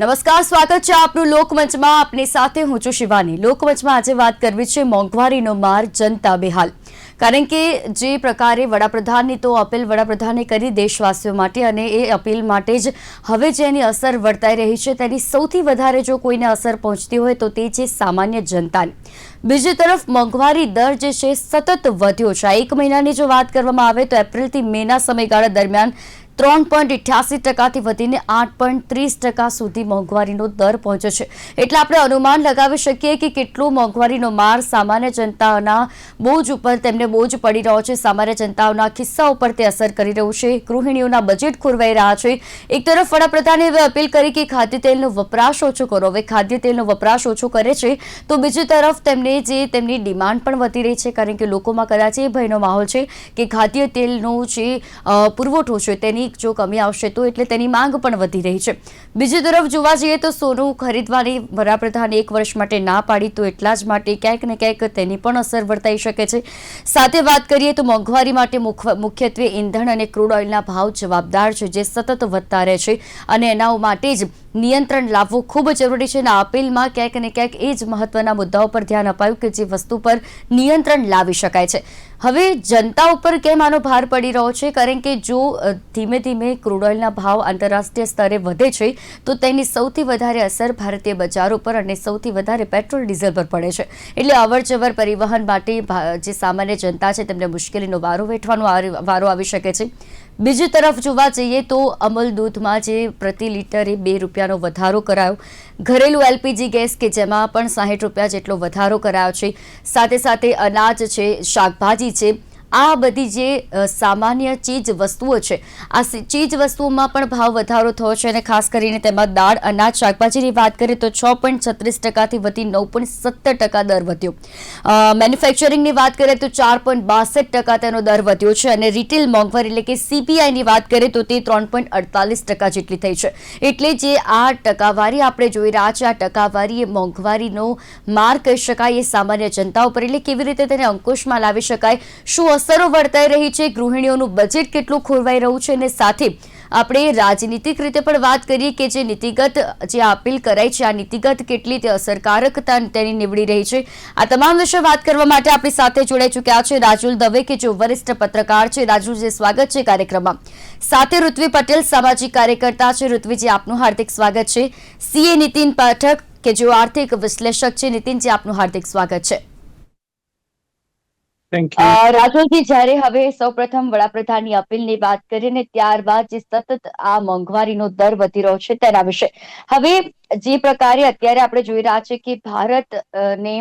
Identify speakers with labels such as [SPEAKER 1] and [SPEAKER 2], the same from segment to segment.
[SPEAKER 1] નમસ્કાર, સ્વાગત છે આપનું લોકમંચમાં. આપની સાથે હું છું શિવાની. લોકમંચમાં આજે વાત કરવી છે મોંઘવારીનો માર, જનતા બેહાલ. કારણ કે જે પ્રકારે વડાપ્રધાનની તો અપીલ વડાપ્રધાને કરી દેશવાસીઓ માટે, અને એ અપીલ માટે જ હવે જેની અસર વર્તાઈ રહી છે તેની સૌથી વધારે જો કોઈને અસર પહોંચતી હોય તો તે છે સામાન્ય જનતાની. બીજી તરફ મોંઘવારી દર જે છે સતત વધ્યો છે. એક મહિનાની જો વાત કરવામાં આવે તો એપ્રિલથી મેના સમયગાળા દરમિયાન 3.88% વધીને 8.30% સુધી મોંઘવારીનો દર પહોંચ્યો છે. એટલે આપણે અનુમાન લગાવી શકીએ કે કેટલો મોંઘવારીનો માર સામાન્ય જનતાના બોજ ઉપર તેમને બોજ પડી રહ્યો છે. સામાન્ય જનતાઓના ખિસ્સા ઉપર તે અસર કરી રહ્યું છે. ગૃહિણીઓના બજેટ ખોરવાઈ રહ્યા છે. એક તરફ વડાપ્રધાને હવે અપીલ કરી કે ખાદ્ય તેલનો વપરાશ ઓછો કરો. હવે ખાદ્ય તેલનો વપરાશ ઓછો કરે છે તો બીજી તરફ તેમની ડિમાન્ડ પણ વધી રહી છે. કારણ કે લોકોમાં કદાચ એ ભયનો માહોલ છે કે ખાદ્ય તેલનો જે પુરવઠો છે તેની જો કમી આવશે તો એટલે તેની માંગ પણ વધી રહી છે. બીજી તરફ જોવા જઈએ તો સોનું ખરીદવાની વડાપ્રધાને 1 વર્ષ માટે ના પાડી તો એટલા જ માટે ક્યાંક ને ક્યાંક તેની પણ અસર વર્તાઈ શકે છે. સાથે વાત કરીએ તો મોંઘવારી માટે મુખ્યત્વે ઈંધણ અને ક્રૂડ ઓઇલના ભાવ જવાબદાર છે, જે સતત વધતા રહે છે, અને એના માટે જ નિયંત્રણ લાવવું ખૂબ જરૂરી છે. અને અપીલમાં ક્યાંક ને ક્યાંક એ જ મહત્વના મુદ્દાઓ પર ધ્યાન અપાયું કે જે વસ્તુ પર નિયંત્રણ લાવી શકાય છે. હવે જનતા ઉપર કેમ આનો ભાર પડી રહ્યો છે? કારણ કે જો ધીમે ધીમે ક્રૂડ ઓઇલના ભાવ આંતરરાષ્ટ્રીય સ્તરે વધે છે તો તેની સૌથી વધારે અસર ભારતીય બજારો પર અને સૌથી વધારે પેટ્રોલ ડીઝલ પર પડે છે. એટલે અવરજવર પરિવહન માટે જે સામાન્ય જનતા છે તેમને મુશ્કેલીનો વારો વેઠવાનો વારો આવી શકે છે. બીજી તરફ જોવા જઈએ તો અમૂલ દૂધમાં જે પ્રતિ લિટરે ₹2નો વધારો કરાયો, ઘરેલું એલપીજી ગેસ કે જેમાં પણ ₹60 જેટલો વધારો કરાયો છે. સાથે સાથે અનાજ છે, શાકભાજી છે, આ બધી જે સામાન્ય ચીજ વસ્તુઓ છે, આ ચીજ વસ્તુઓમાં પણ ભાવ વધારો થયો છે. અને ખાસ કરીને તેમાં દાળ, અનાજ, શાકભાજીની વાત કરીએ તો 6.36%થી વધી 9.17% દર વધ્યો. મેન્યુફેક્ચરિંગની વાત કરીએ તો 4.62% તેનો દર વધ્યો છે. અને રિટેલ મોંઘવારી એટલે કે સીપીઆઈની વાત કરીએ તો તે 3.48% જેટલી થઈ છે. એટલે જે આ ટકાવારી આપણે જોઈ રહ્યા છે, આ ટકાવારી એ મોંઘવારીનો માર કહી શકાય એ સામાન્ય જનતા ઉપર. એટલે કેવી રીતે તેને અંકુશમાં લાવી શકાય, શું અસરો વર્તાઈ રહી છે, ગૃહિણીઓનું બજેટ કેટલું ખોરવાઈ રહ્યું છે, અને સાથે આપણે રાજનીતિક રીતે પણ વાત કરીએ કે જે નીતિગત જે અપીલ કરાઈ છે, આ નીતિગત કેટલી તે અસરકારકતા તેની નીવડી રહી છે. આ તમામ વિશે વાત કરવા માટે આપણી સાથે જોડાઈ ચૂક્યા છે રાજુલ દવે કે જો વરિષ્ઠ પત્રકાર છે. રાજુલજી, સ્વાગત છે કાર્યક્રમમાં. સાથે ઋત્વી પટેલ, સામાજિક કાર્યકર્તા છે. ઋત્વીજી, આપનું હાર્દિક સ્વાગત છે. સીએ નીતિન પાઠક કે જેઓ આર્થિક વિશ્લેષક છે. નીતિનજી, આપનું હાર્દિક સ્વાગત છે. રાજુલજી, જ્યારે હવે સૌપ્રથમ વડાપ્રધાનની અપીલની વાત કરીને ત્યારબાદ જે સતત આ મોંઘવારીનો દર વધી રહ્યો છે તેના વિશે, હવે જે પ્રકારે અત્યારે આપણે જોઈ રહ્યા છે કે ભારતને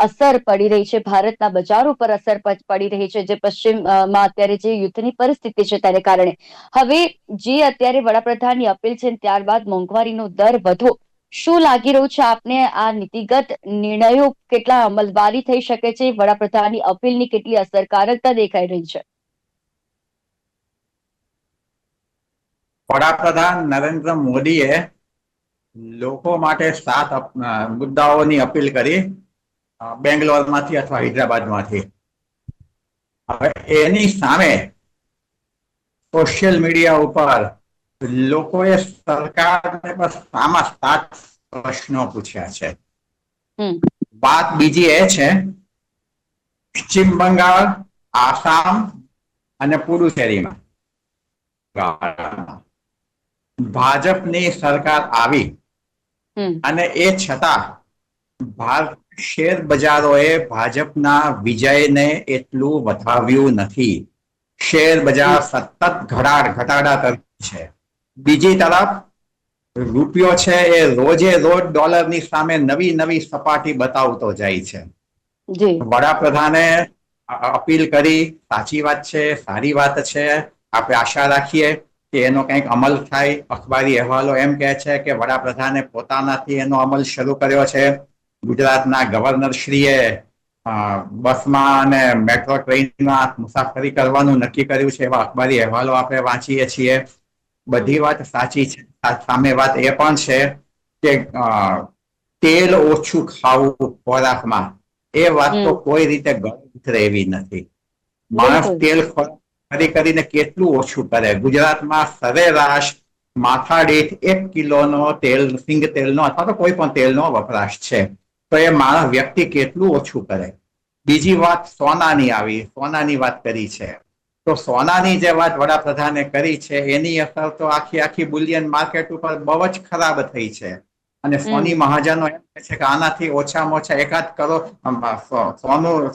[SPEAKER 1] અસર પડી રહી છે, ભારતના બજારો પર અસર પડી રહી છે, જે પશ્ચિમમાં અત્યારે જે યુદ્ધની પરિસ્થિતિ છે તેને કારણે હવે જે અત્યારે વડાપ્રધાનની અપીલ છે ત્યારબાદ મોંઘવારીનો દર વધો, શું લાગી રહ્યું છે આપને? આ નીતિગત નિર્ણયો કેટલા અમલવારી થઈ શકે છે? વડાપ્રધાનની અપીલની કેટલી અસરકારકતા દેખાઈ રહી છે?
[SPEAKER 2] વડાપ્રધાન નરેન્દ્ર મોદીએ લોકો માટે 7 મુદ્દાઓની અપીલ કરી, બેંગ્લોરમાંથી અથવા હૈદરાબાદમાંથી. હવે એની સામે સોશિયલ મીડિયા ઉપર લોકોએ સરકારને બસ આમાં 7 પ્રશ્નો પૂછ્યા છે. વાત બીજી એ છે, પશ્ચિમ બંગાળ, આસામ અને પુડુચેરીમાં ભાજપની સરકાર આવી અને એ છતાં શેર બજારોએ ભાજપના વિજયને એટલું વધાવ્યું નથી. શેર બજાર સતત ઘટાડા તરફ છે. બીજી તરફ રૂપિયો છે એ રોજે રોજ ડોલરની સામે નવી સપાટી બતાવતો જાય છે. વડાપ્રધાને અપીલ કરી, સાચી વાત છે, સારી વાત છે. આપણે આશા રાખીએ કે એનો કંઈક અમલ થાય. અખબારી અહેવાલો એમ કહે છે કે વડાપ્રધાને પોતાનાથી એનો અમલ શરૂ કર્યો છે. ગુજરાતના ગવર્નર શ્રીએ બસમાં અને મેટ્રો ટ્રેનમાં મુસાફરી કરવાનું નક્કી કર્યું છે. એવા અખબારી અહેવાલો આપણે વાંચીએ છીએ. બધી વાત સાચી છે. સામે વાત એ પણ છે કે તેલ ઓછું ખાવું ખોરાકમાં, એ વાત તો કોઈ રીતે ગળે એવી નથી. માણસ તેલ કરીને કેટલું ઓછું કરે? ગુજરાતમાં સરેરાશ માથા દીઠ 1 કિલોનો તેલ, સિંગ તેલનો અથવા તો કોઈ પણ તેલનો વપરાશ છે, તો એ માણસ વ્યક્તિ કેટલું ઓછું કરે. બીજી વાત સોનાની આવી, સોનાની વાત કરી છે, તો સોનાની જે વાત વડાપ્રધાને કરી છે એની અસર તો આખી બુલિયન માર્કેટ ઉપર બહુ જ ખરાબ થઈ છે. અને સોની મહાજનો એમ કહે છે કે આનાથી ઓછામાં ઓછા 1 કરોડ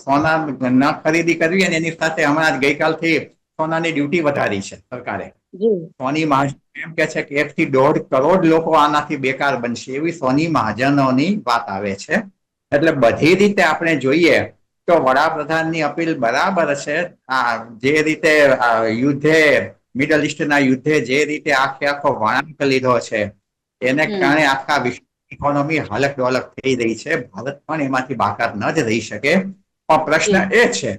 [SPEAKER 2] સોના ન ખરીદી કરવી, અને એની સાથે હમણાં જ ગઈકાલથી સોનાની ડ્યુટી વધારી છે સરકારે. સોની મહાજન એમ કે છે કે 1 થી 1.5 કરોડ લોકો આનાથી બેકાર બનશે, એવી સોની મહાજનોની વાત આવે છે. એટલે બધી રીતે આપણે જોઈએ તો વડાપ્રધાનની અપીલ બરાબર છે. જે રીતે યુદ્ધે, મિડલ ઇસ્ટના યુદ્ધે જે રીતે આખો વળાંક લીધો છે, એને કારણે આખા વિશ્વ ઇકોનોમી હાલક ડોલક થઈ રહી છે. ભારત પણ એમાંથી બાકાત ન જ રહી શકે. પણ પ્રશ્ન એ છે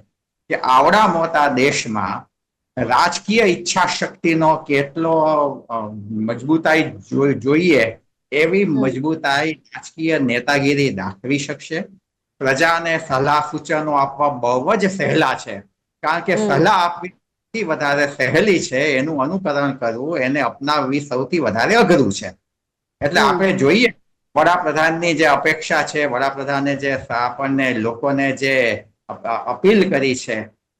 [SPEAKER 2] કે આવડા મોટા દેશમાં રાજકીય ઈચ્છા શક્તિનો કેટલો મજબૂતાઈ જોઈએ, એવી મજબૂતાઈ રાજકીય નેતાગીરી દાખવી શકશે? પ્રજાને સલાહ સૂચનો આપવા બહુ જ સહેલા છે, કારણ કે સલાહ આપવી વધારે સહેલી છે, એનું અનુકરણ કરવું, એને અપનાવવી સૌથી વધારે અઘરું છે. એટલે આપણે જોઈએ વડાપ્રધાનની જે અપેક્ષા છે, વડાપ્રધાને જે આપણને લોકોને જે અપીલ કરી છે,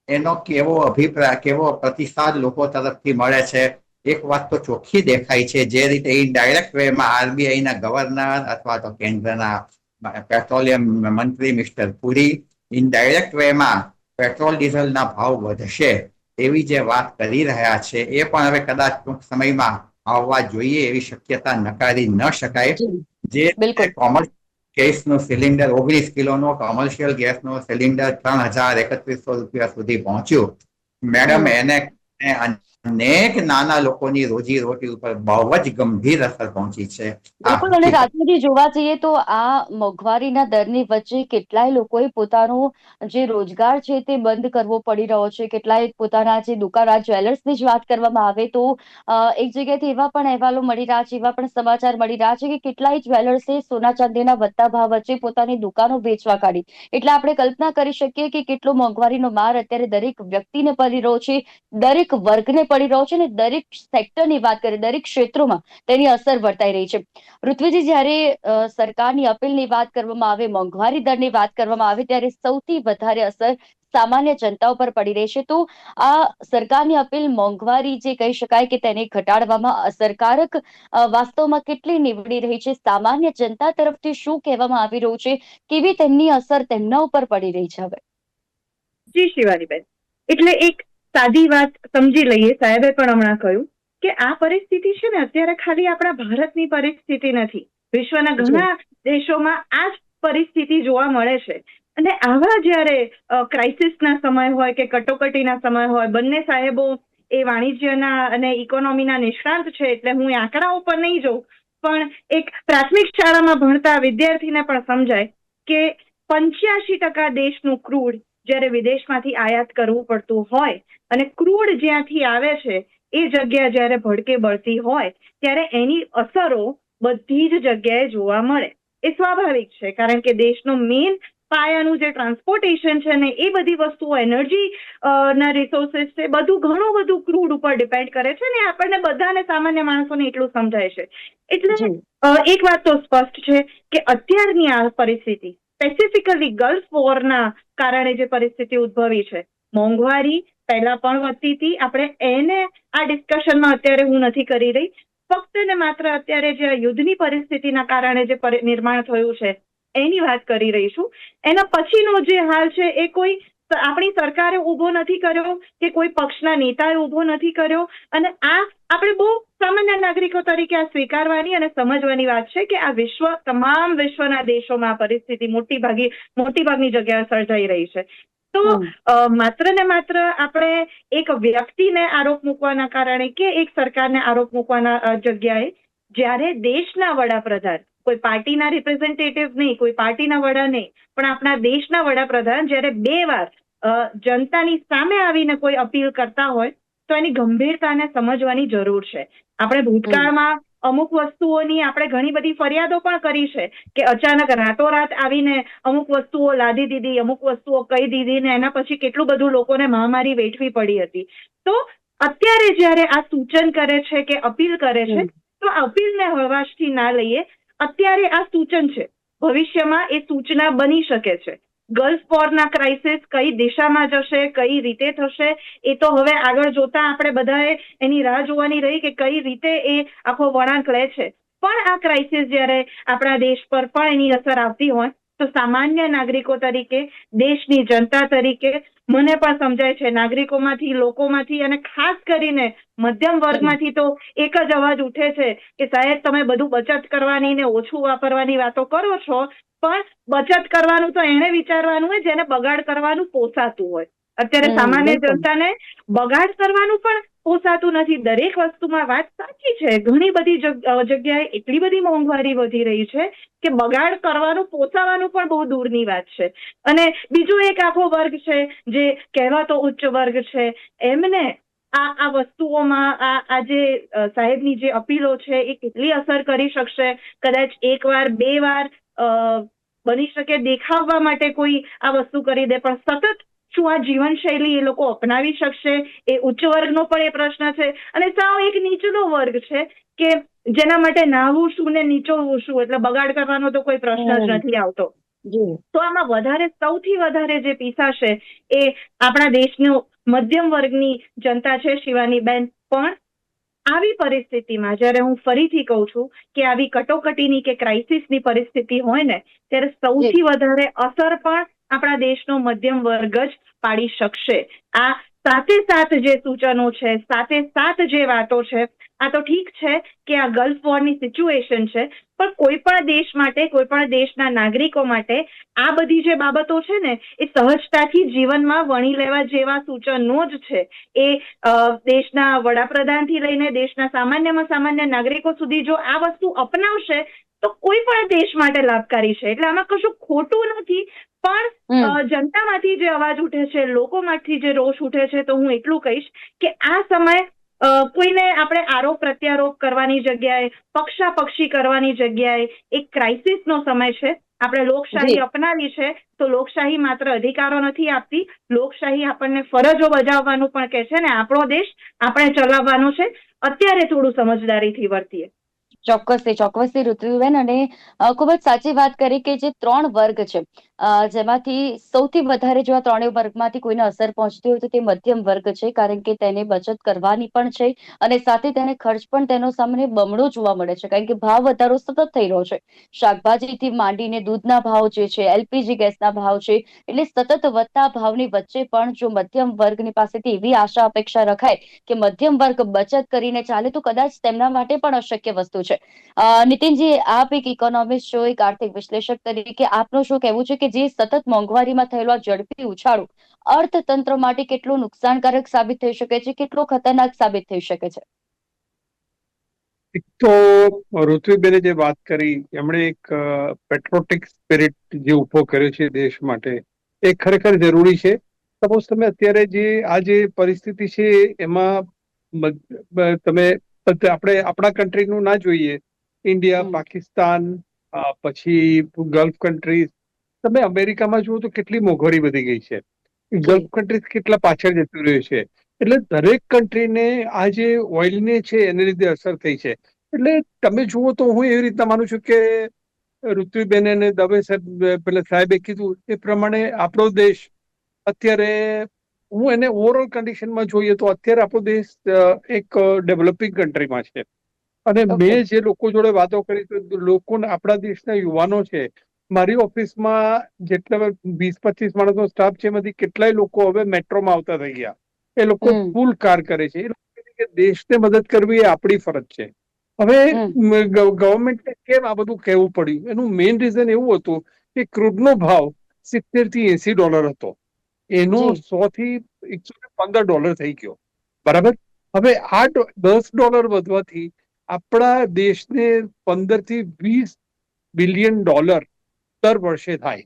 [SPEAKER 2] એનો કેવો અભિપ્રાય, કેવો પ્રતિસાદ લોકો તરફથી મળે છે? એક વાત તો ચોખ્ખી દેખાય છે, જે રીતે ઇનડાયરેક્ટ વેમાં RBI ના ગવર્નર અથવા તો કેન્દ્રના પેટ્રોલિયમ મંત્રી મિસ્ટર પુરી ઇનડાયરેક્ટ વેમાં પેટ્રોલ ડીઝલના ભાવ વધશે એવી જે વાત કરી રહ્યા છે, એ પણ હવે કદાચ ટૂંક સમયમાં આવવા જોઈએ એવી શક્યતા નકારી ન શકાય. જે
[SPEAKER 1] બિલકુલ.
[SPEAKER 2] કોમર્શિયલ ગેસનું સિલિન્ડર 19 કિલોનો કોમર્શિયલ ગેસનો સિલિન્ડર 3,3100 રૂપિયા સુધી પહોંચ્યું. મેડમ, એને અનેક નાના લોકોની રોજી રોટી ઉપર બહુ જ ગંભીર અસર પહોંચી છે.
[SPEAKER 1] બિલકુલ. અને રાજનીતિ જોવા જઈએ તો આ મોંઘવારીના દરની વચ્ચે કેટલાય લોકોએ પોતાનો જે રોજગાર છે તે બંધ કરવો પડી રહ્યો છે. કેટલાય પોતાના જે દુકાન, આ જ્વેલર્સની જ વાત કરવામાં આવે તો એક જગ્યાએથી એવા પણ અહેવાલો મળી રહ્યા છે, એવા પણ સમાચાર મળી રહ્યા છે કે કેટલાય જ્વેલર્સે સોના ચાંદીના વધતા ભાવ વચ્ચે પોતાની દુકાનો વેચવા કાઢી. એટલે આપણે કલ્પના કરી શકીએ કે કેટલો મોંઘવારીનો માર અત્યારે દરેક વ્યક્તિને પડી રહ્યો છે, દરેક વર્ગને પડી રહ્યો છે, અને દરેક સેક્ટરની વાત કરીએ, દરેક ક્ષેત્રોમાં તેની અસર વર્તાઈ રહી છે. પૃથ્વીજી, જ્યારે સરકારની અપીલની વાત કરવામાં આવે, મોંઘવારી દરની વાત કરવામાં આવે, ત્યારે સૌથી વધારે અસર સામાન્ય જનતા ઉપર પડી રહી છે. તો આ સરકારની અપીલ, મોંઘવારી જે કહી શકાય કે તેને ઘટાડવામાં અસરકારક વાસ્તવમાં કેટલી નીવડી રહી છે? સામાન્ય જનતા તરફથી શું કહેવામાં આવી રહ્યું છે? કેવી તેમની અસર તેમના ઉપર પડી રહી છે? હવે
[SPEAKER 3] જી શિવાનીબેન, એટલે એક સાદી વાત સમજી લઈએ. સાહેબે પણ હમણાં કહ્યું કે આ પરિસ્થિતિ છે ને અત્યારે ખાલી આપણા ભારતની પરિસ્થિતિ નથી, વિશ્વના ઘણા દેશોમાં આ જ પરિસ્થિતિ જોવા મળે છે. અને આવા જયારે ક્રાઇસિસના સમય હોય કે કટોકટીના સમય હોય, બંને સાહેબો એ વાણિજ્યના અને ઇકોનોમીના નિષ્ણાંત છે, એટલે હું એ આંકડાઓ પર નહીં જઉં, પણ એક પ્રાથમિક શાળામાં ભણતા વિદ્યાર્થીને પણ સમજાય કે 85% દેશનું ક્રૂડ જ્યારે વિદેશમાંથી આયાત કરવું પડતું હોય, અને ક્રૂડ જ્યાંથી આવે છે એ જગ્યા જ્યારે ભડકે બળતી હોય, ત્યારે એની અસરો બધી જ જગ્યાએ જોવા મળે. એ સ્વાભાવિક છે, કારણ કે દેશનું મેઇન પાયાનું જે ટ્રાન્સપોર્ટેશન છે ને, એ બધી વસ્તુઓ, એનર્જી ના રિસોર્સિસ છે, બધું ઘણું બધું ક્રૂડ ઉપર ડિપેન્ડ કરે છે. ને આપણને બધાને, સામાન્ય માણસોને એટલું સમજાય છે. એટલે એક વાત તો સ્પષ્ટ છે કે અત્યારની આ પરિસ્થિતિ, સ્પેસિફિકલી ગલ્ફ વોરના કારણે જે પરિસ્થિતિ ઉદ્ભવી છે, મોંઘવારી પહેલા પણ વધતી હતી. આપણે એને આ ડિસ્કશનમાં અત્યારે હું નથી કરી રહી. ફક્ત ને માત્ર અત્યારે જે યુદ્ધની પરિસ્થિતિના કારણે જે નિર્માણ થયું છે એની વાત કરી રહી છું. એના પછીનો જે હાલ છે એ કોઈ આપણી સરકારે ઉભો નથી કર્યો કે કોઈ પક્ષના નેતાએ ઉભો નથી કર્યો. અને આ આપણે બહુ સામાન્ય નાગરિકો તરીકે આ સ્વીકારવાની અને સમજવાની વાત છે કે આ તમામ વિશ્વના દેશોમાં આ પરિસ્થિતિ મોટી ભાગની જગ્યાએ સર્જાઈ રહી છે. તો માત્ર ને માત્ર આપણે એક વ્યક્તિને આરોપ મૂકવાના કારણે કે એક સરકારને આરોપ મૂકવાના જગ્યાએ, જ્યારે દેશના વડાપ્રધાન, કોઈ પાર્ટીના રિપ્રેઝેન્ટેટિવ નહીં, કોઈ પાર્ટીના વડા નહીં, પણ આપણા દેશના વડાપ્રધાન જ્યારે 2 વાર જનતાની સામે આવીને કોઈ અપીલ કરતા હોય, તો એની ગંભીરતાને સમજવાની જરૂર છે. આપણે ભૂતકાળમાં અમુક વસ્તુઓની આપણે ઘણી બધી ફરિયાદો પણ કરી છે કે અચાનક રાતોરાત આવીને અમુક વસ્તુઓ લાદી દીધી, અમુક વસ્તુઓ કહી દીધી, ને એના પછી કેટલું બધું લોકોને મહામારી વેઠવી પડી હતી. તો અત્યારે જ્યારે આ સૂચન કરે છે કે અપીલ કરે છે, તો અપીલને હળવાશથી ના લઈએ. અત્યારે આ સૂચન છે, ભવિષ્યમાં એ સૂચના બની શકે છે. ગલ્ફ વોરના ક્રાઇસિસ કઈ દિશામાં જશે, કઈ રીતે થશે, એ તો હવે આગળ જોતા આપણે બધાએ એની રાહ જોવાની રહી કે કઈ રીતે એ આખો વળાંક લે છે. પણ આ ક્રાઇસિસ જ્યારે આપણા દેશ પર પણ એની અસર આવતી હોય તો સામાન્ય નાગરિકો તરીકે, દેશની જનતા તરીકે મને પણ સમજાય છે, નાગરિકોમાંથી, લોકોમાંથી અને ખાસ કરીને મધ્યમ વર્ગમાંથી તો એક જ અવાજ ઉઠે છે કે સાહેબ તમે બધું બચત કરવાની ને ઓછું વાપરવાની વાતો કરો છો, પણ બચત કરવાનું તો એને વિચારવાનું હોય જેને બગાડ કરવાનું પોસાતું હોય. અત્યારે સામાન્ય જનતાને બગાડ કરવાનું પણ પોસાતું નથી. દરેક વસ્તુમાં વાત સાચી છે, ઘણી બધી જગ્યાએ એટલી બધી મોંઘવારી વધી રહી છે કે બગાડ કરવાનું પોસાવાનું પણ બહુ દૂરની વાત છે. અને બીજો એક આખો વર્ગ છે જે કહેવાતો ઉચ્ચ વર્ગ છે, એમને આ વસ્તુઓમાં આ જે સાહેબની જે અપીલો છે એ કેટલી અસર કરી શકશે. કદાચ એક વાર, બે વાર બની શકે દેખાવવા માટે કોઈ આ વસ્તુ કરી દે, પણ સતત શું આ જીવનશૈલી એ લોકો અપનાવી શકશે? એ ઉચ્ચ વર્ગનો પણ એ પ્રશ્ન છે. અને સાવ એક નીચલો વર્ગ છે કે જેના માટે નાહવું શું ને નીચોવું શું, એટલે બગાડ કરવાનો તો કોઈ પ્રશ્ન જ નથી આવતો. તો આમાં સૌથી વધારે જે પીસાશે એ આપણા દેશનો મધ્યમ વર્ગની જનતા છે, શિવાનીબેન. પણ આવી પરિસ્થિતિમાં જ્યારે હું ફરીથી કહું છું કે આવી કટોકટીની કે ક્રાઇસિસની પરિસ્થિતિ હોય ને ત્યારે સૌથી વધારે અસર પણ આપણા દેશનો મધ્યમ વર્ગ જ પાડી શકશે. આ સાથે સાથ જે સૂચનો છે, સાથે સાથ જે વાતો છે, આ તો ઠીક છે કે આ ગલ્ફ વોરની સિચ્યુએશન છે, પણ કોઈ પણ દેશ માટે, કોઈ પણ દેશના નાગરિકો માટે આ બધી જે બાબતો છે ને એ સહજતાથી જીવનમાં વણી લેવા જેવા સૂચનો જ છે. એ દેશના વડાપ્રધાનથી લઈને દેશના સામાન્યમાં સામાન્ય નાગરિકો સુધી જો આ વસ્તુ અપનાવશે તો કોઈ પણ દેશ માટે લાભકારી છે. એટલે આમાં કશું ખોટું નથી, પણ જનતામાંથી જે અવાજ ઉઠે છે, લોકોમાંથી જે રોષ ઉઠે છે, તો હું એટલું કહીશ કે આ સમય કોઈને આપણે આરોપ પ્રત્યારોપ કરવાની જગ્યાએ, પક્ષાપક્ષી કરવાની જગ્યાએ એક ક્રાઇસિસનો સમય છે. આપણે લોકશાહી અપનાવી છે તો લોકશાહી માત્ર અધિકારો નથી આપતી, લોકશાહી આપણને ફરજો બજાવવાનું પણ કહે છે ને આપણો દેશ આપણે ચલાવવાનો છે. અત્યારે થોડું સમજદારીથી વર્તીએ.
[SPEAKER 1] ચોક્કસથી ઋત્વિબેન, અને ખૂબ જ સાચી વાત કરી કે જે 3 વર્ગ છે જેમાંથી સૌથી વધારે જો આ ત્રણેય વર્ગમાંથી કોઈને અસર પહોંચતી હોય તો તે મધ્યમ વર્ગ છે, કારણ કે તેને બચત કરવાની પણ છે અને સાથે તેને ખર્ચ પણ તેનો સામે બમણો જોવા મળે છે, કારણ કે ભાવ વધારો સતત થઈ રહ્યો છે. શાકભાજીથી માંડીને દૂધના ભાવ જે છે, એલપીજી ગેસના ભાવ છે, એટલે સતત વધતા ભાવની વચ્ચે પણ જો મધ્યમ વર્ગની પાસેથી એવી આશા અપેક્ષા રખાય કે મધ્યમ વર્ગ બચત કરીને ચાલે તો કદાચ તેમના માટે પણ અશક્ય વસ્તુ છે. નીતિનજી, આપ એક ઇકોનોમિસ્ટ છો, એક આર્થિક વિશ્લેષક તરીકે આપનું શું કહેવું છે કે જે સતત મોંઘવારીમાં થયેલો ઝડપી ઉછાળો અર્થતંત્ર માટે કેટલું નુકસાનકારક સાબિત થઈ શકે છે, કેટલો ખતરનાક સાબિત થઈ શકે છે?
[SPEAKER 4] એક તો ઋત્વિબેને જે વાત કરી, એમણે એક પેટ્રોટિક સ્પિરિટ જે ઉભો કર્યો છે દેશ માટે, એ ખરેખર જરૂરી છે. સપોઝ તમે અત્યારે જે પરિસ્થિતિ છે એમાં તમે આપણે આપણા કન્ટ્રીનું ના જોઈએ, ઇન્ડિયા, પાકિસ્તાન, પછી ગલ્ફ કન્ટ્રીઝ, તમે અમેરિકામાં જુઓ તો કેટલી મોંઘવારી વધી ગઈ છે, ગલ્ફ કન્ટ્રીઝ કેટલા પાછળ જતું રહ્યું છે. એટલે દરેક કન્ટ્રીને આ જે ઓઇલને છે એને લીધે અસર થઈ છે. એટલે તમે જુઓ તો હું એવી રીતના માનું છું કે ઋત્વિબેન અને દવે સાહેબે કીધું એ પ્રમાણે આપણો દેશ અત્યારે, હું એને ઓવરઓલ કન્ડિશનમાં જોઈએ તો અત્યારે આપણો દેશ એક ડેવલપિંગ કન્ટ્રીમાં છે. અને મેં જે લોકો જોડે વાતો કરી તો લોકોને, આપણા દેશના યુવાનો છે, મારી ઓફિસમાં જેટલા 20-25 માણસનો સ્ટાફ છે એમાંથી કેટલાય લોકો હવે મેટ્રોમાં આવતા થઈ ગયા. એ લોકો ફૂલ કાર કરે છે. એ લોકો દેશને મદદ કરવી એ આપણી ફરજ છે. હવે ગવર્મેન્ટને કેમ આ બધું કહેવું પડ્યું? એનું મેઇન રીઝન એવું હતું કે ક્રૂડનો ભાવ $70-80 હતો, એનો $100-115 થઈ ગયો. બરાબર. હવે આ $10 વધવાથી આપણા દેશને $15-20 બિલિયન દર વર્ષે થાય.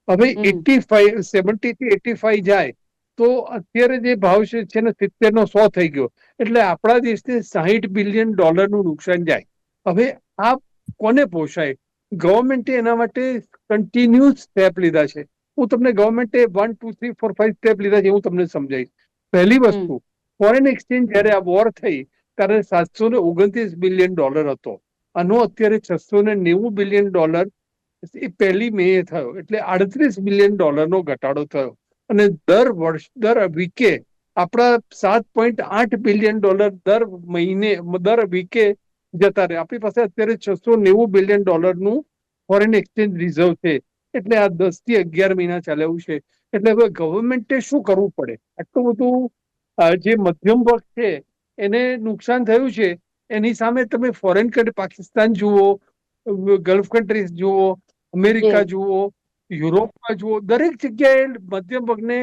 [SPEAKER 4] હવે 70-85 જાય તો અત્યારે જે ભાવ છે ને 70-100 થઈ ગયો, એટલે આપણા દેશને $60 બિલિયન નું નુકસાન જાય. હવે આ કોને પોષાય? ગવર્મેન્ટે એના માટે કન્ટિન્યુઅસ સ્ટેપ લીધા છે. હું તમને ગવર્મેન્ટે 1, 2, 3, 4, 5 સ્ટેપ લીધા છે હું તમને સમજાવીશ. પહેલી વસ્તુ, ફોરેન એક્સચેન્જ જયારે આ વોર થઈ ત્યારે $729 બિલિયન હતો. આનો અત્યારે $690 બિલિયન એ 1 મે થયો, એટલે $38 બિલિયન નો ઘટાડો થયો. અને દર વીકે આપણા $7.8 બિલિયન દર મહિને દર વીકે જતા રહે. આપણી પાસે અત્યારે $690 બિલિયન નું ફોરેન એક્સચેન્જ રિઝર્વ છે. એટલે આ 10 થી 11 મહિના ચાલ્યું છે. એટલે હવે ગવર્મેન્ટે શું કરવું પડે? આટલું બધું જે મધ્યમ વર્ગ છે એને નુકસાન થયું છે, એની સામે તમે ફોરેન કન્ટ્રી પાકિસ્તાન જુઓ, ગલ્ફ કન્ટ્રીઝ જુઓ, અમેરિકા જુઓ, યુરોપમાં જુઓ, દરેક જગ્યાએ મધ્યમ વર્ગને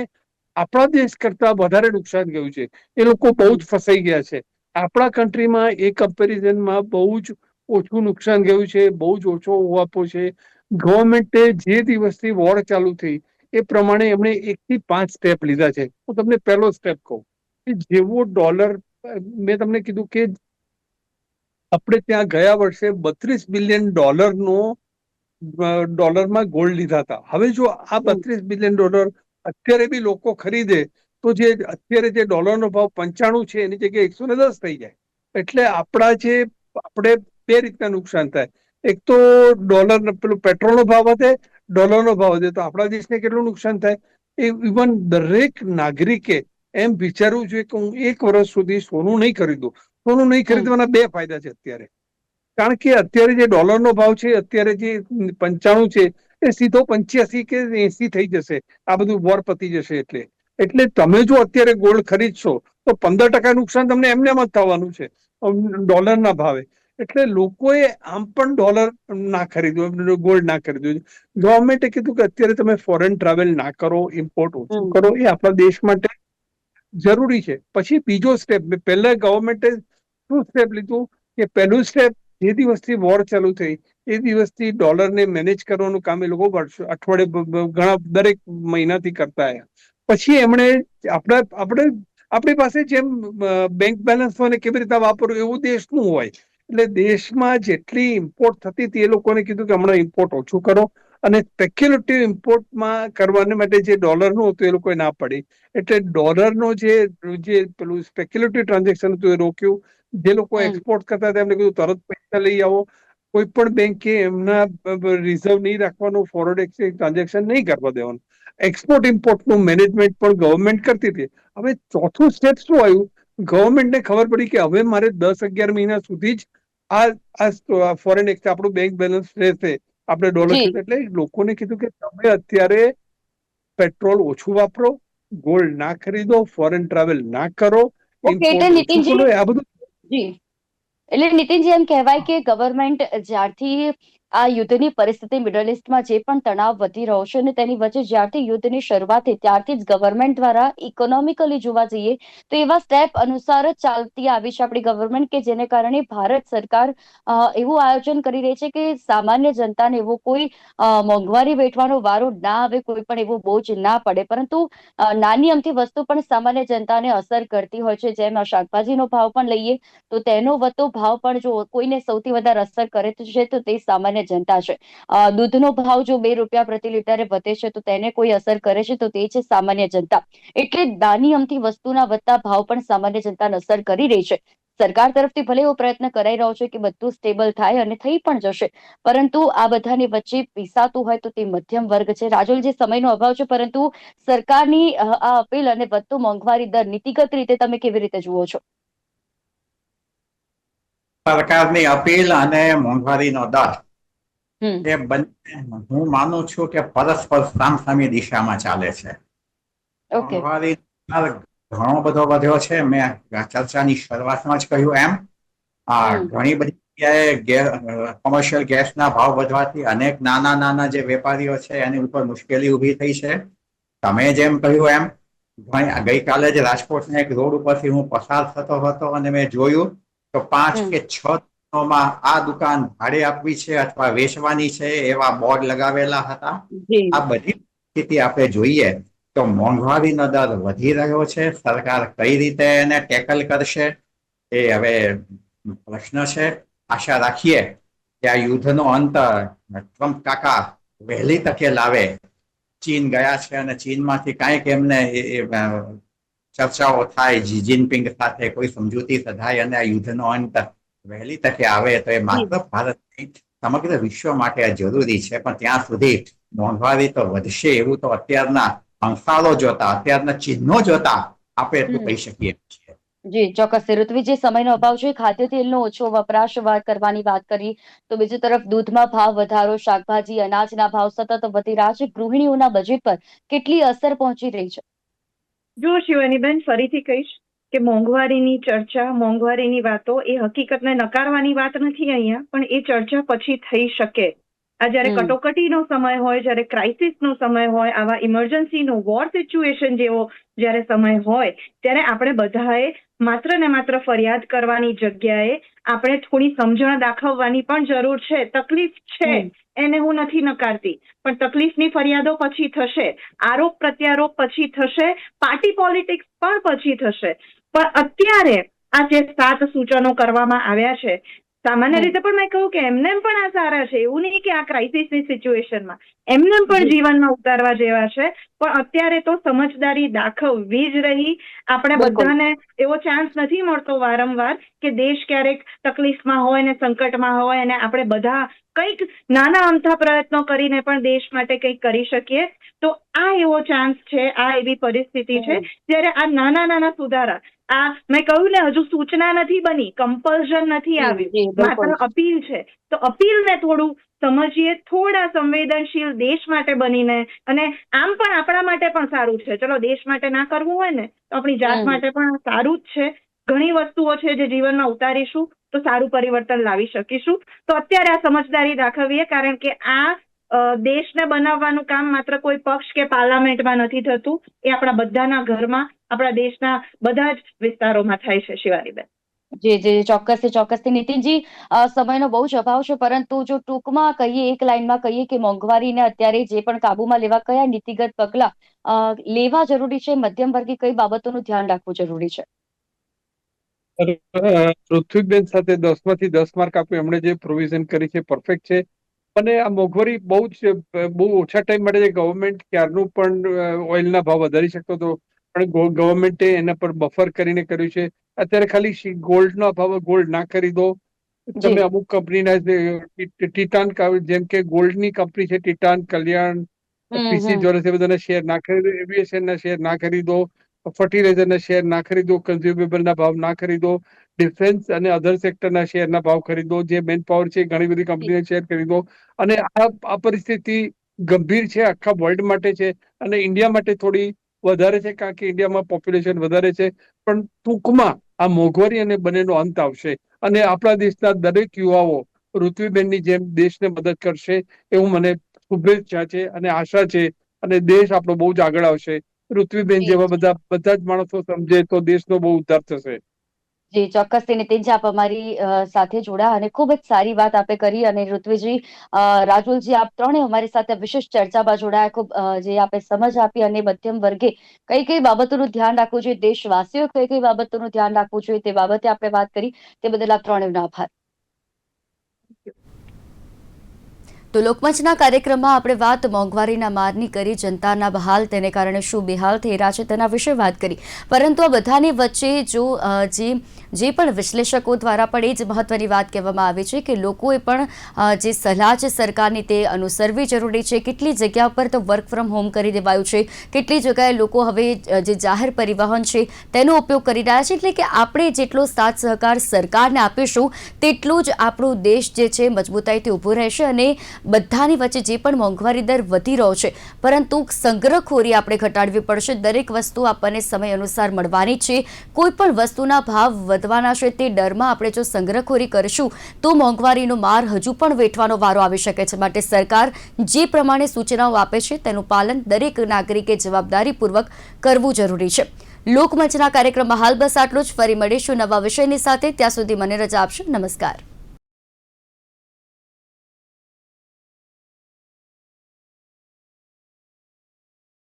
[SPEAKER 4] આપણા દેશ કરતા વધારે નુકસાન ગયું છે. એ લોકો બહુ જ ફસાઈ ગયા છે. આપણા કન્ટ્રીમાં એ કમ્પેરિઝનમાં બહુ જ ઓછું નુકસાન ગયું છે, બહુ જ ઓછો આપો છે. ગવર્મેન્ટે જે દિવસથી વોર ચાલુ થઈ એ પ્રમાણે એમણે 1 થી 5 સ્ટેપ લીધા છે. હું તમને પહેલો સ્ટેપ કહું કે જેવો ડોલર, મેં તમને કીધું કે આપણે ત્યાં ગયા વર્ષે $32 બિલિયન ડોલરમાં ગોલ્ડ લીધા હતા. હવે જો આ $32 બિલિયન અત્યારે બી લોકો ખરીદે તો જે અત્યારે જે ડોલરનો ભાવ 95 છે એની જગ્યાએ 110 થઈ જાય. એટલે આપણે બે રીતના નુકસાન થાય. એક તો ડોલર પેલું પેટ્રોલનો ભાવ વધે, ડોલરનો ભાવ વધે તો આપણા દેશને કેટલું નુકસાન થાય. ઇવન દરેક નાગરિકે એમ વિચારવું જોઈએ કે હું 1 વર્ષ સુધી સોનું નહીં ખરીદું. સોનું નહીં ખરીદવાના 2 ફાયદા છે અત્યારે. કારણ કે અત્યારે જે ડોલરનો ભાવ છે, અત્યારે જે 95 છે એ સીધો 85 કે 80 થઈ જશે. આ બધું વોર પતી જશે એટલે તમે જો અત્યારે ગોલ્ડ ખરીદશો તો 15% નુકસાન તમને એમને એમ જ થવાનું છે ડોલરના ભાવે. એટલે લોકોએ આમ પણ ડોલર ના ખરીદવું, ગોલ્ડ ના ખરીદવું. ગવર્મેન્ટે કીધું કે અત્યારે તમે ફોરેન ટ્રાવેલ ના કરો, ઇમ્પોર્ટ ઓછું કરો. એ આપણા દેશ માટે જરૂરી છે. પછી બીજો સ્ટેપ, પહેલા ગવર્મેન્ટે શું સ્ટેપ લીધું કે પહેલું સ્ટેપ, જે દિવસથી વોર ચાલુ થઈ એ દિવસથી ડોલરને મેનેજ કરવાનું કામ એ લોકો અઠવાડિયે ઘણા દરેક મહિનાથી કરતા આવ્યા. પછી એમણે આપણી પાસે જેમ બેંક બેલેન્સ હોય ને કેવી રીતે વાપરવું એવું દેશનું હોય. એટલે દેશમાં જેટલી ઇમ્પોર્ટ થતી હતી એ લોકોને કીધું કે હમણાં ઇમ્પોર્ટ ઓછું કરો, અને સ્પેક્યુલેટિવ ઇમ્પોર્ટમાં કરવાને માટે જે ડોલરનું હતું એ લોકોએ ના પડી. એટલે ડોલરનો જે પેલું સ્પેક્યુલેટિવ ટ્રાન્ઝેક્શન હતું એ રોક્યું. જે લોકો એક્સપોર્ટ કરતા હતા એમને કીધું તરત પૈસા લઈ આવો. કોઈ પણ બેંકે એમના રિઝર્વ નહીં રાખવાનું, ફોરવર્ડ એક્સચેન્જ ટ્રાન્ઝેક્શન નહીં કરવા દેવાનું. એક્સપોર્ટ ઇમ્પોર્ટનું મેનેજમેન્ટ પણ ગવર્મેન્ટ કરતી હતી. હવે ચોથું સ્ટેપ શું આવ્યું? ગવર્મેન્ટને ખબર પડી કે હવે મારે 10-11 મહિના સુધી જ આ ફોરેન એક્સચેન્જ આપણું બેંક બેલેન્સ રહેશે, આપણે ડોલર. એટલે લોકોને કીધું કે તમે અત્યારે પેટ્રોલ ઓછું વાપરો, ગોલ્ડ ના ખરીદો, ફોરેન ટ્રાવેલ ના કરો, ઇમ્પોર્ટ ઓછું કરો. આ બધું
[SPEAKER 1] એટલે નીતિનજી, એમ કહેવાય કે ગવર્મેન્ટ જ્યારથી આ યુદ્ધની પરિસ્થિતિ મિડલ ઇસ્ટમાં જે પણ તણાવ વધી રહ્યો છે અને તેની વચ્ચે જ્યારથી યુદ્ધની શરૂઆત થઈ ત્યારથી જ ગવર્મેન્ટ દ્વારા ઇકોનોમિકલી જોવા જઈએ તો એવા સ્ટેપ અનુસાર જ ચાલતી આવી છે આપણી ગવર્મેન્ટ, કે જેને કારણે ભારત સરકાર એવું આયોજન કરી રહી છે કે સામાન્ય જનતાને એવો કોઈ મોંઘવારી વેઠવાનો વારો ના આવે, કોઈ પણ એવો બોજ ના પડે. પરંતુ નાની અમથી વસ્તુ પણ સામાન્ય જનતાને અસર કરતી હોય છે. જેમ શાકભાજીનો ભાવ પણ લઈએ તો તેનો વધતો ભાવ પણ જો કોઈને સૌથી વધારે અસર કરે છે તો તે સામાન્ય જનતા છે. દૂધનો ભાવ જો ₹2 પ્રતિ લીટરે વધે છે તો તેને કોઈ અસર કરે છે તો તે છે સામાન્ય જનતા. એટલે નાની અમથી વસ્તુના વધતા ભાવ પણ સામાન્ય જનતાને અસર કરી રહી છે. સરકાર તરફથી ભલે એવો પ્રયત્ન કરાઈ રહ્યો છે કે બધું સ્ટેબલ થાય અને થઈ પણ જશે, પરંતુ આ બધાની વચ્ચે પીસાતું હોય તો તે મધ્યમ વર્ગ છે. રાજુલજી, સમયનો અભાવ છે, પરંતુ સરકારની આ અપીલ અને વધતો મોંઘવારી દર નીતિગત રીતે તમે કેવી રીતે જુઓ છો?
[SPEAKER 2] સરકારની અપીલ અને મોંઘવારીનો દર એ બંને હું માનું છું કે પરસ્પર સામસામી દિશામાં ચાલે છે. મોંઘવારી ઘણો બધો વધ્યો છે. મેં ચર્ચાની શરૂઆતમાં જ કહ્યું એમ ઘણી બધી જગ્યાએ કોમર્શિયલ ગેસના ભાવ વધવાથી અનેક નાના જે વેપારીઓ છે એની ઉપર મુશ્કેલી ઊભી થઈ છે. તમે જેમ કહ્યું એમ ગઈકાલે જ રાજકોટના એક રોડ ઉપરથી હું પસાર થતો હતો અને મેં જોયું તો 5 કે 6 દુકાનોમાં આ દુકાન ભાડે આપવી છે અથવા વેચવાની છે એવા બોર્ડ લગાવેલા હતા. આ બધી સ્થિતિ આપણે જોઈએ તો મોંઘવારીનો દર વધી રહ્યો છે. સરકાર કઈ રીતે એને ટેકલ કરશે એ હવે પ્રશ્ન છે. આશા રાખીએ કે આ યુદ્ધનો અંત ટ્રમ્પ કાકા વહેલી તકે લાવે. ચીન ગયા છે અને ચીનમાંથી કાંઈક એમને ચર્ચાઓ થાય જી જિનપિંગ સાથે, કોઈ સમજૂતી સધાય અને આ યુદ્ધનો અંત વહેલી તકે આવે તો એ માત્ર ભારત નહીં સમગ્ર વિશ્વ માટે આ જરૂરી છે. પણ ત્યાં સુધી મોંઘવારી તો વધશે એવું તો અત્યારના અંશાલો જોતા, અત્યારના ચિહ્નો જોતા આપણે એટલું કહી શકીએ છીએ.
[SPEAKER 1] જી ચોક્કસ ઋત્વિજી, સમયનો અભાવ છે. ખાદ્ય તેલનો ઓછો વપરાશ કરવાની વાત કરી તો બીજી તરફ દૂધમાં ભાવ વધારો, શાકભાજી, અનાજના ભાવ સતત વધી રહ્યા છે. ગૃહિણીઓના બજેટ પર કેટલી અસર પહોંચી રહી છે?
[SPEAKER 3] જો શિવાનીબેન, ફરીથી કહીશ કે મોંઘવારીની ચર્ચા, મોંઘવારીની વાતો એ હકીકતને નકારવાની વાત નથી અહીંયા, પણ એ ચર્ચા પછી થઈ શકે. આ જયારે કટોકટીનો સમય હોય, જયારે ક્રાઇસિસનો સમય હોય, આવા ઇમરજન્સીનો વોર સિચ્યુએશન જેવો જયારે સમય હોય, ત્યારે આપણે બધાએ માત્ર ને માત્ર ફરિયાદ કરવાની જગ્યાએ આપણે થોડી સમજણ દાખવવાની પણ જરૂર છે. તકલીફ છે એને હું નથી નકારતી, પણ તકલીફની ફરિયાદો પછી થશે, આરોપ પ્રત્યારોપ પછી થશે, પાર્ટી પોલિટિક્સ પણ પછી થશે. પણ અત્યારે આ જે 7 સૂચનો કરવામાં આવ્યા છે, સામાન્ય રીતે પણ મેં કહ્યું કે એમને પણ આ સારા છે, એવું નહીં કે આ ક્રાઇસિસની સિચ્યુએશનમાં એમને પણ જીવનમાં ઉતારવા જેવા છે. પણ અત્યારે તો સમજદારી દાખવવી જ રહી. આપણે બધાને એવો ચાન્સ નથી મળતો વારંવાર કે દેશ ક્યારેક તકલીફમાં હોય ને સંકટમાં હોય અને આપણે બધા કંઈક નાના અમથા પ્રયત્નો કરીને પણ દેશ માટે કંઈક કરી શકીએ. તો આ એવો ચાન્સ છે, આ એવી પરિસ્થિતિ છે જ્યારે આ નાના નાના સુધારા, આ મેં કહ્યું ને, હજુ સૂચના નથી બની, કમ્પલ્ઝન નથી આવ્યું, માત્ર અપીલ છે. તો અપીલને થોડું સમજીએ, થોડા સંવેદનશીલ દેશ માટે બનીને. અને આમ પણ આપણા માટે પણ સારું છે. ચલો, દેશ માટે ના કરવું હોય ને તો આપણી જાત માટે પણ સારું જ છે. ઘણી વસ્તુઓ છે જે જીવનમાં ઉતારીશું તો સારું પરિવર્તન લાવી શકીશું. તો અત્યારે આ સમજદારી દાખવીએ, કારણ કે આ દેશને બનાવવાનું કામ માત્ર કોઈ પક્ષ કે પાર્લામેન્ટમાં નથી થતું, એ આપણા બધાના ઘરમાં, આપણા દેશના બધા જ વિસ્તારોમાં થાય છે. શિવાનીબેન,
[SPEAKER 1] જી ચોક્કસથી નીતિનજી, સમયનો બહુ જ અભાવ છે, પરંતુ જો ટૂંકમાં કહીએ, એક લાઈનમાં કહીએ કે મોંઘવારીને અત્યારે જે પણ કાબુમાં લેવા કયા નીતિગત પગલા લેવા જરૂરી છે, મધ્યમ વર્ગી કઈ બાબતોનું ધ્યાન રાખવું જરૂરી છે?
[SPEAKER 4] પૃથ્વીબેન સાથે 10માંથી 10 માર્ક આપ્યું. એમણે જે પ્રોવિઝન કરી છે પરફેક્ટ છે. અને આ મોંઘવારી બહુ ઓછા ટાઈમ માટે ગવર્મેન્ટ ક્યારનું પણ ઓઇલના ભાવ વધારી શકતો હતો, પણ ગવર્મેન્ટે એના પર બફર કરીને કર્યું છે. અત્યારે ખાલી ગોલ્ડનો ભાવ, ગોલ્ડ ના ખરીદો. તમે અમુક કંપનીના ટિટાન, જેમ કે ગોલ્ડની કંપની છે ટિટાન, કલ્યાણ, પીસી જ્વેલર્સ, એ બધાના શેર ના ખરીદો, એવિએશનના શેર ના ખરીદો, ફર્ટિલાઇઝરના શેર ના ખરીદો, કન્ઝ્યુમેબલના ભાવ ના ખરીદો, ડિફેન્સ અને અધર સેક્ટરના શેરના ભાવ ખરીદો, જે મેન પાવર છે ઘણી બધી કંપનીના શેર ખરીદો. અને આ પરિસ્થિતિ ગંભીર છે, આખા વર્લ્ડ માટે છે અને ઇન્ડિયા માટે થોડી વધારે છે, કારણ કે ઇન્ડિયામાં પોપ્યુલેશન વધારે છે. પણ ટૂંકમાં આ મોંઘવારી અને બંનેનો અંત આવશે અને આપણા દેશના દરેક યુવાઓ ઋત્વિબેનની જેમ દેશને મદદ કરશે એવું મને શુભેચ્છા છે અને આશા છે. અને દેશ આપણો બહુ જ આગળ આવશે. ઋત્વિબેન જેવા બધા જ માણસો સમજે તો દેશનો બહુ ઉદ્ધાર થશે.
[SPEAKER 1] જી ચોક્કસથી નીતિનજી, આપ અમારી સાથે જોડાયા અને ખૂબ જ સારી વાત આપે કરી. અને ઋત્વિજી, રાજુલજી, આપ ત્રણે અમારી સાથે વિશેષ ચર્ચામાં જોડાયા. ખૂબ જે આપે સમજ આપી અને મધ્યમ વર્ગે કઈ કઈ બાબતોનું ધ્યાન રાખવું જોઈએ, દેશવાસીઓ કઈ કઈ બાબતોનું ધ્યાન રાખવું જોઈએ, તે બાબતે આપણે વાત કરી. તે બદલ આપ ત્રણેયનો આભાર. તો લોકમંચના કાર્યક્રમમાં આપણે વાત મોંઘવારીના મારની કરી, જનતાના બહાલ, તેને કારણે શું બેહાલ થઈ રહ્યા છે તેના વિશે વાત કરી. પરંતુ આ બધાની વચ્ચે જો જે પણ વિશ્લેષકો દ્વારા પણ એ જ મહત્વની વાત કહેવામાં આવી છે કે લોકોએ પણ જે સલાહ છે સરકારની તે અનુસરવી જરૂરી છે. કેટલી જગ્યા પર તો વર્ક ફ્રોમ હોમ કરી દેવાયું છે, કેટલી જગ્યાએ લોકો હવે જે જાહેર પરિવહન છે તેનો ઉપયોગ કરી રહ્યા છે. એટલે કે આપણે જેટલો સાથ સહકાર સરકારને આપીશું તેટલું જ આપણો દેશ જે છે મજબૂતાઈથી ઊભો રહેશે. અને બધાની વચ્ચે જે પણ મોંઘવારી દર વધી રહ્યો છે, પરંતુ સંગ્રહખોરી આપણે ઘટાડવી પડશે. દરેક વસ્તુ આપણને સમય અનુસાર મળવાની છે. કોઈ પણ વસ્તુના ભાવ વધવાના છે તે ડરમાં આપણે જો સંગ્રહખોરી કરીશું તો મોંઘવારીનો માર હજુ પણ વેઠવાનો વારો આવી શકે છે. માટે સરકાર જે પ્રમાણે સૂચનાઓ આપે છે તેનું પાલન દરેક નાગરિકે જવાબદારીપૂર્વક કરવું જરૂરી છે. લોકમંચના કાર્યક્રમમાં હાલ બસ આટલું જ. ફરી મળીશું નવા વિષયની સાથે. ત્યાં સુધી મને રજા આપશો. નમસ્કાર.